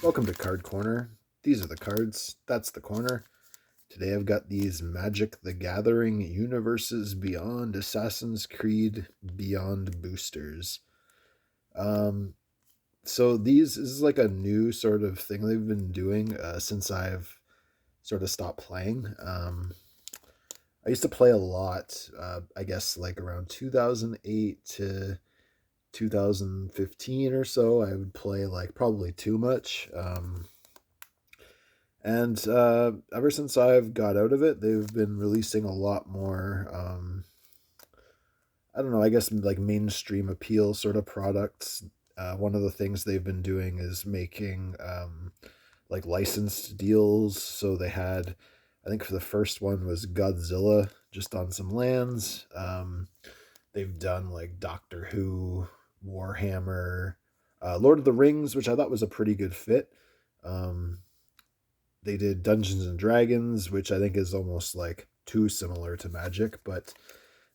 Welcome to Card Corner. These are the cards. That's the corner. Today I've got these Magic the Gathering Universes Beyond Assassin's Creed Beyond boosters. Um, so this is like a new sort of thing they've been doing since I've sort of stopped playing. I used to play a lot, I guess like around 2008 to 2015 or so. I would play like probably too much. And ever since I've got out of it, they've been releasing a lot more, I don't know, I guess like mainstream appeal sort of products. One of the things they've been doing is making like licensed deals. So they had, I think for the first one was Godzilla just on some lands. They've done like Doctor Who, Warhammer, Lord of the Rings, which I thought was a pretty good fit. Um, they did Dungeons and Dragons, which I think is almost like too similar to Magic, but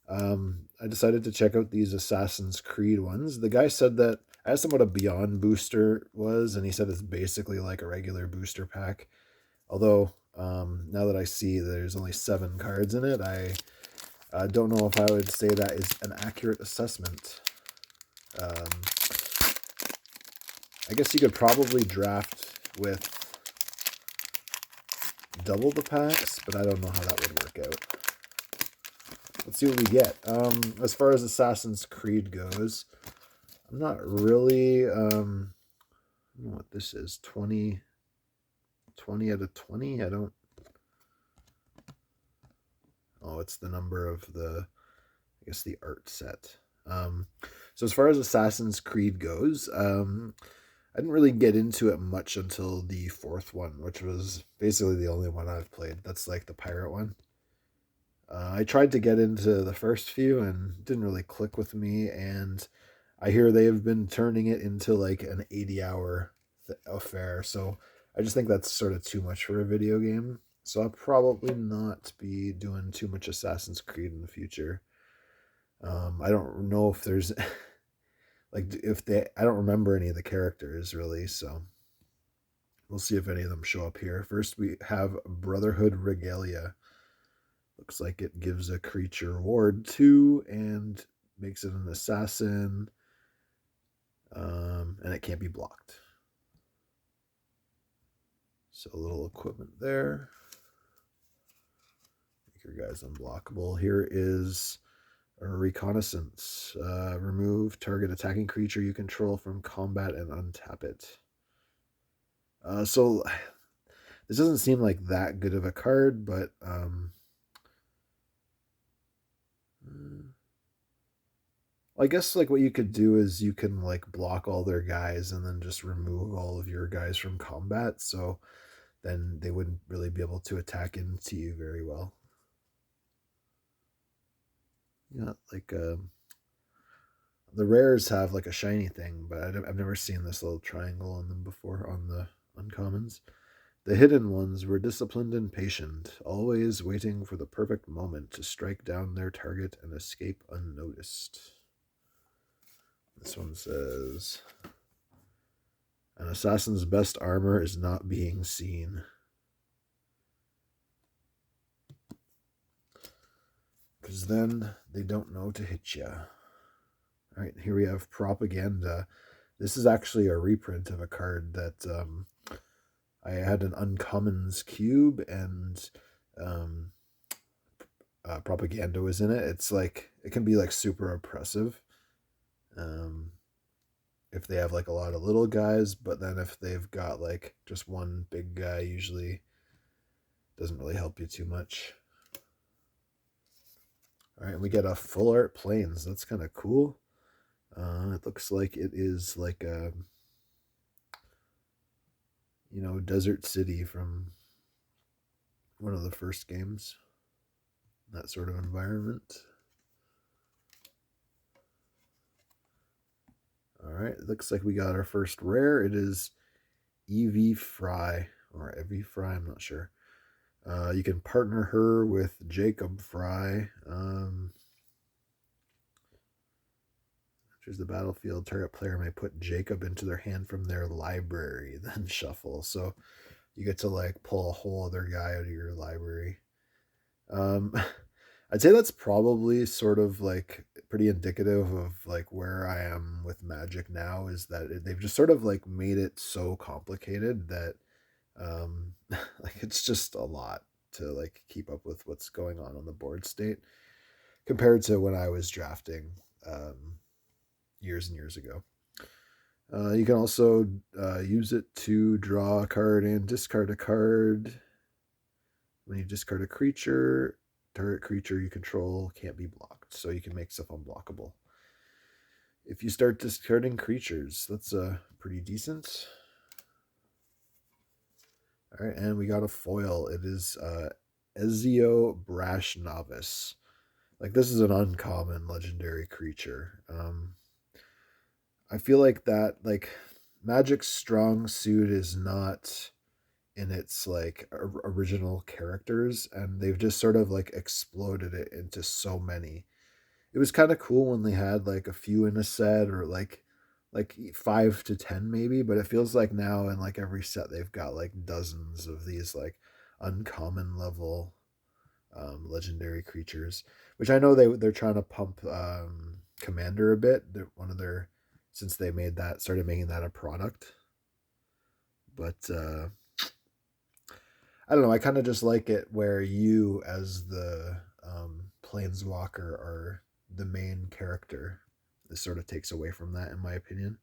I decided to check out these Assassin's Creed ones. The guy said that I asked him what a Beyond booster was, and he said it's basically like a regular booster pack. Although now that I see there's only 7 cards in it, I don't know if I would say that is an accurate assessment. Um, I guess you could probably draft with double the packs, but I don't know how that would work out. Let's see what we get. As far as Assassin's Creed goes, I'm not really, I don't know what this is, 20 out of 20? I don't, oh, it's the number of the, I guess the art set. So as far as Assassin's Creed goes, I didn't really get into it much until the 4th one, which was basically the only one I've played. That's like the pirate one. I tried to get into the first few and didn't really click with me, and I hear they have been turning it into like an 80-hour affair. So I just think that's sort of too much for a video game. So I'll probably not be doing too much Assassin's Creed in the future. I don't know if there's like if they I don't remember any of the characters really, so we'll see if any of them show up here. First we have Brotherhood Regalia. Looks like it gives a creature ward 2 and makes it an assassin. And it can't be blocked. So a little equipment there. Make your guys unblockable. Here is a reconnaissance. Remove target attacking creature you control from combat and untap it. So this doesn't seem like that good of a card, but I guess like what you could do is you can like block all their guys and then just remove all of your guys from combat. So then they wouldn't really be able to attack into you very well. Yeah, like the rares have like a shiny thing, but I've never seen this little triangle on them before on the uncommons. The hidden ones were disciplined and patient, always waiting for the perfect moment to strike down their target and escape unnoticed. This one says, an assassin's best armor is not being seen. Because then they don't know to hit you. All right, here we have Propaganda. This is actually a reprint of a card that I had an Uncommons cube, and Propaganda was in it. It's like, it can be like super oppressive if they have like a lot of little guys, but then if they've got like just one big guy, usually doesn't really help you too much. All right, we get a full art plains. That's kind of cool. It looks like it is like a, desert city from one of the first games. That sort of environment. All right, it looks like we got our first rare. It is Evie Fry, or Evie Fry, I'm not sure. You can partner her with Jacob Fry. Choose the battlefield. Target player may put Jacob into their hand from their library, then shuffle. So you get to like pull a whole other guy out of your library. Um, I'd say that's probably sort of like pretty indicative of like where I am with Magic now, is that they've just sort of like made it so complicated that like it's just a lot to like keep up with what's going on the board state compared to when I was drafting years and years ago. You can also use it to draw a card and discard a card. When you discard a creature, target creature you control can't be blocked, so you can make stuff unblockable. If you start discarding creatures, that's pretty decent. All right, and we got a foil. It is Ezio Brash Novice. Like, this is an uncommon legendary creature. I feel like that, like, Magic's strong suit is not in its like original characters, and they've just sort of like exploded it into so many. It was kind of cool when they had like a few in a set, or like 5 to 10 maybe, but it feels like now in like every set they've got like dozens of these like uncommon level legendary creatures, which I know they're trying to pump Commander a bit. They're one of their, since they started making that a product. But I don't know. I kind of just like it where you, as the planeswalker, are the main character. This sort of takes away from that, in my opinion.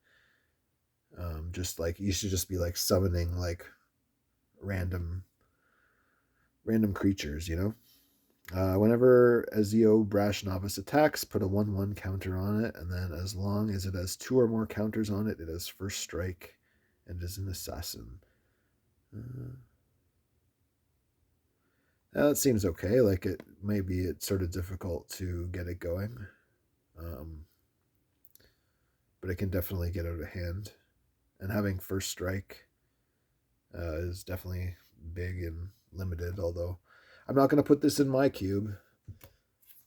Just like you should just be like summoning like random creatures, you know. Whenever Ezio Brash Novice attacks, put a 1/1 counter on it, and then as long as it has 2 or more counters on it, it has first strike and is an assassin. That seems okay. Like, maybe it's sort of difficult to get it going, um, but it can definitely get out of hand. And having first strike is definitely big and limited. Although I'm not going to put this in my cube.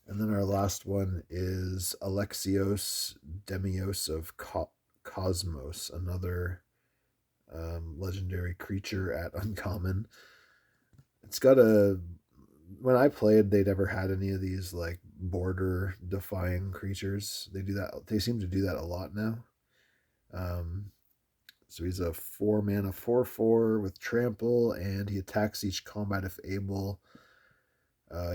And then our last one is Alexios Demios of Cosmos, another legendary creature at uncommon. It's got a, when I played, they never had any of these like border defying creatures. They do that. They seem to do that a lot now. So he's a 4 mana 4/4 with trample, and he attacks each combat if able.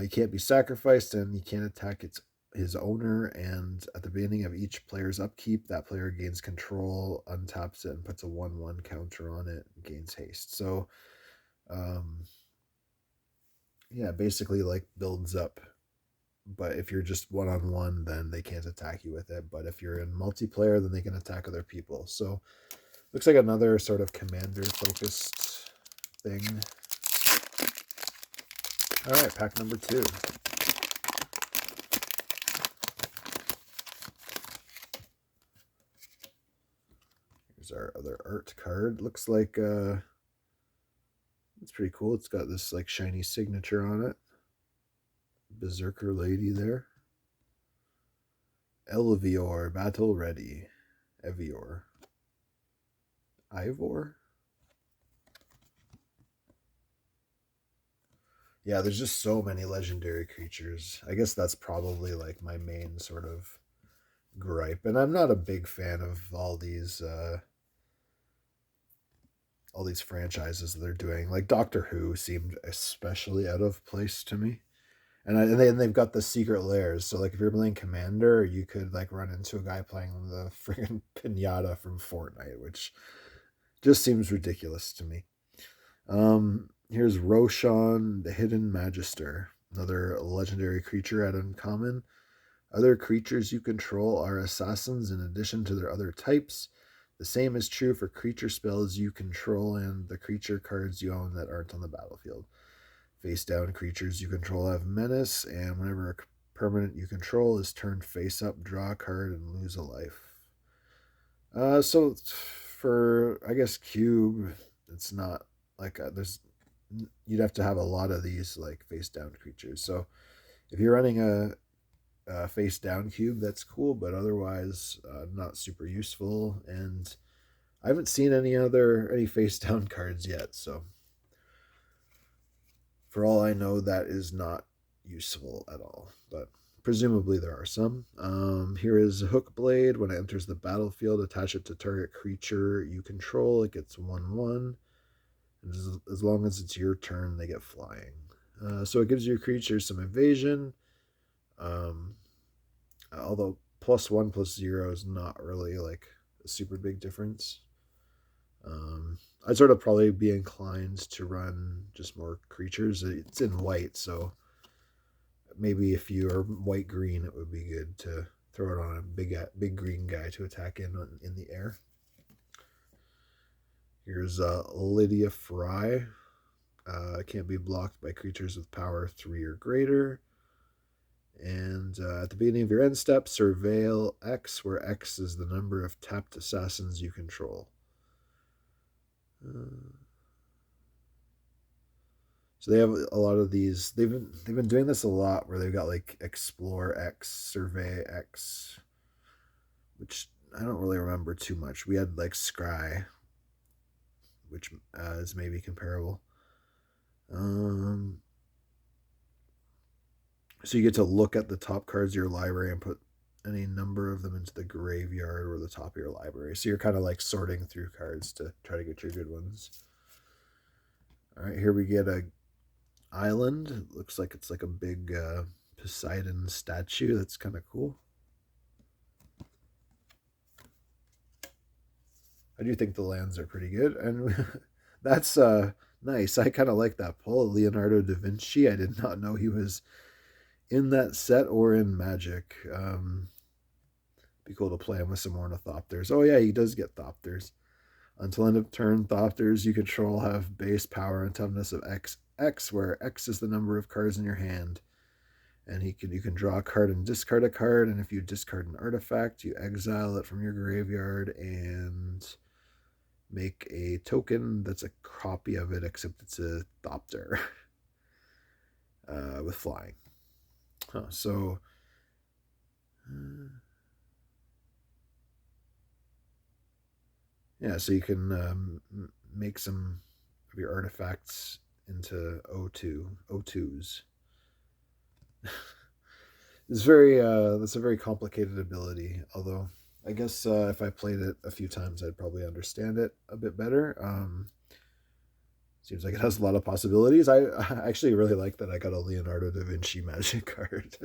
He can't be sacrificed, and he can't attack his owner. And at the beginning of each player's upkeep, that player gains control, untaps it, and puts a 1/1 counter on it, and gains haste. So, yeah, basically like builds up. But if you're just one-on-one, then they can't attack you with it. But if you're in multiplayer, then they can attack other people. So looks like another sort of commander-focused thing. All right, pack number 2. Here's our other art card. Looks like it's pretty cool. It's got this like shiny signature on it. Berserker lady there. Elvior, battle ready. Evior. Ivor? Yeah, there's just so many legendary creatures. I guess that's probably like my main sort of gripe. And I'm not a big fan of all these franchises that they're doing. Like Doctor Who seemed especially out of place to me. And they've got the secret layers. So like if you're playing Commander, you could like run into a guy playing the friggin' pinata from Fortnite, which just seems ridiculous to me. Here's Roshan, the Hidden Magister, another legendary creature at uncommon. Other creatures you control are assassins in addition to their other types. The same is true for creature spells you control and the creature cards you own that aren't on the battlefield. Face down creatures you control have menace, and whenever a permanent you control is turned face up, draw a card and lose a life. So for, I guess, cube, it's not like you'd have to have a lot of these like face down creatures. So if you're running a face down cube that's cool, but otherwise not super useful. And I haven't seen any face down cards yet, so for all I know, that is not useful at all. But presumably there are some. Here is a hook blade. When it enters the battlefield, attach it to target creature you control. It gets 1/1. As long as it's your turn, they get flying. So it gives your creature some evasion. Although +1/+0 is not really like a super big difference. I'd sort of probably be inclined to run just more creatures. It's in white, so maybe if you are white green, it would be good to throw it on a big green guy to attack in the air. Here's Lydia Fry. Can't be blocked by creatures with power 3 or greater. And at the beginning of your end step, surveil X, where X is the number of tapped assassins you control. So they have a lot of these. They've been doing this a lot, where they've got like Explore X, Survey X, which I don't really remember too much. We had like Scry, which is maybe comparable. So you get to look at the top cards of your library and put any number of them into the graveyard or the top of your library. So you're kind of like sorting through cards to try to get your good ones. All right, here we get a island. It looks like it's like a big Poseidon statue. That's kind of cool. I do think the lands are pretty good, and that's nice. I kind of like that pull. Leonardo da Vinci. I did not know he was in that set or in Magic. Be cool to play him with some ornithopters. Oh yeah, he does get thopters. Until end of turn, thopters you control have base power and toughness of X, where X is the number of cards in your hand. And you can draw a card and discard a card, and if you discard an artifact, you exile it from your graveyard and make a token that's a copy of it, except it's a thopter with flying. So yeah, so you can make some of your artifacts into O2s. It's very that's a very complicated ability. Although I guess if I played it a few times, I'd probably understand it a bit better. Seems like it has a lot of possibilities. I actually really like that I got a Leonardo da Vinci Magic card.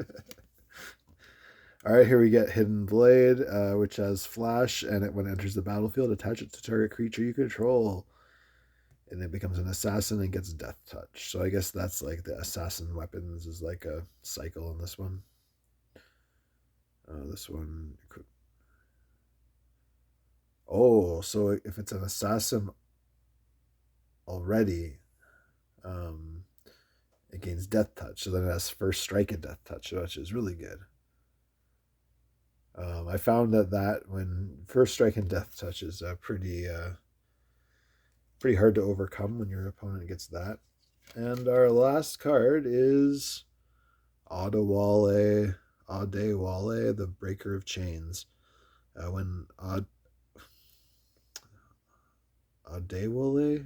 All right, here we get Hidden Blade, which has flash, and when it enters the battlefield, attach it to target creature you control. And it becomes an assassin and gets death touch. So I guess that's like the assassin weapons is like a cycle in this one. This one. Oh, so if it's an assassin already, it gains death touch. So then it has first strike and death touch, which is really good. I found that when first strike and death touch is pretty hard to overcome when your opponent gets that. And our last card is Adewale, the Breaker of Chains. When Adewale,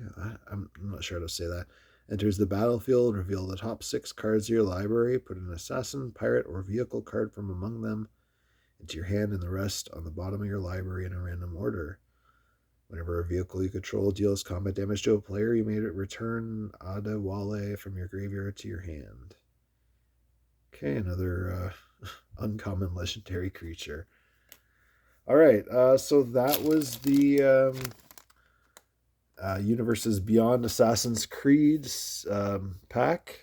I'm not sure how to say that, enters the battlefield, reveal the top 6 cards of your library, put an assassin, pirate, or vehicle card from among them into your hand and the rest on the bottom of your library in a random order. Whenever a vehicle you control deals combat damage to a player, you may return Adewale from your graveyard to your hand. Okay, another uncommon legendary creature. All right, so that was the Universes Beyond Assassin's Creed pack.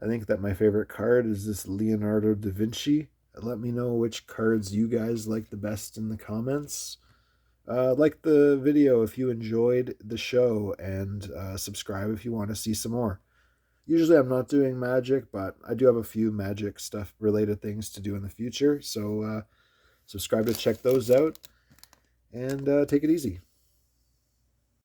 I think that my favorite card is this Leonardo da Vinci. Let me know which cards you guys like the best in the comments. Like the video if you enjoyed the show, and subscribe if you want to see some more. Usually I'm not doing Magic, but I do have a few Magic stuff related things to do in the future, so subscribe to check those out, and take it easy.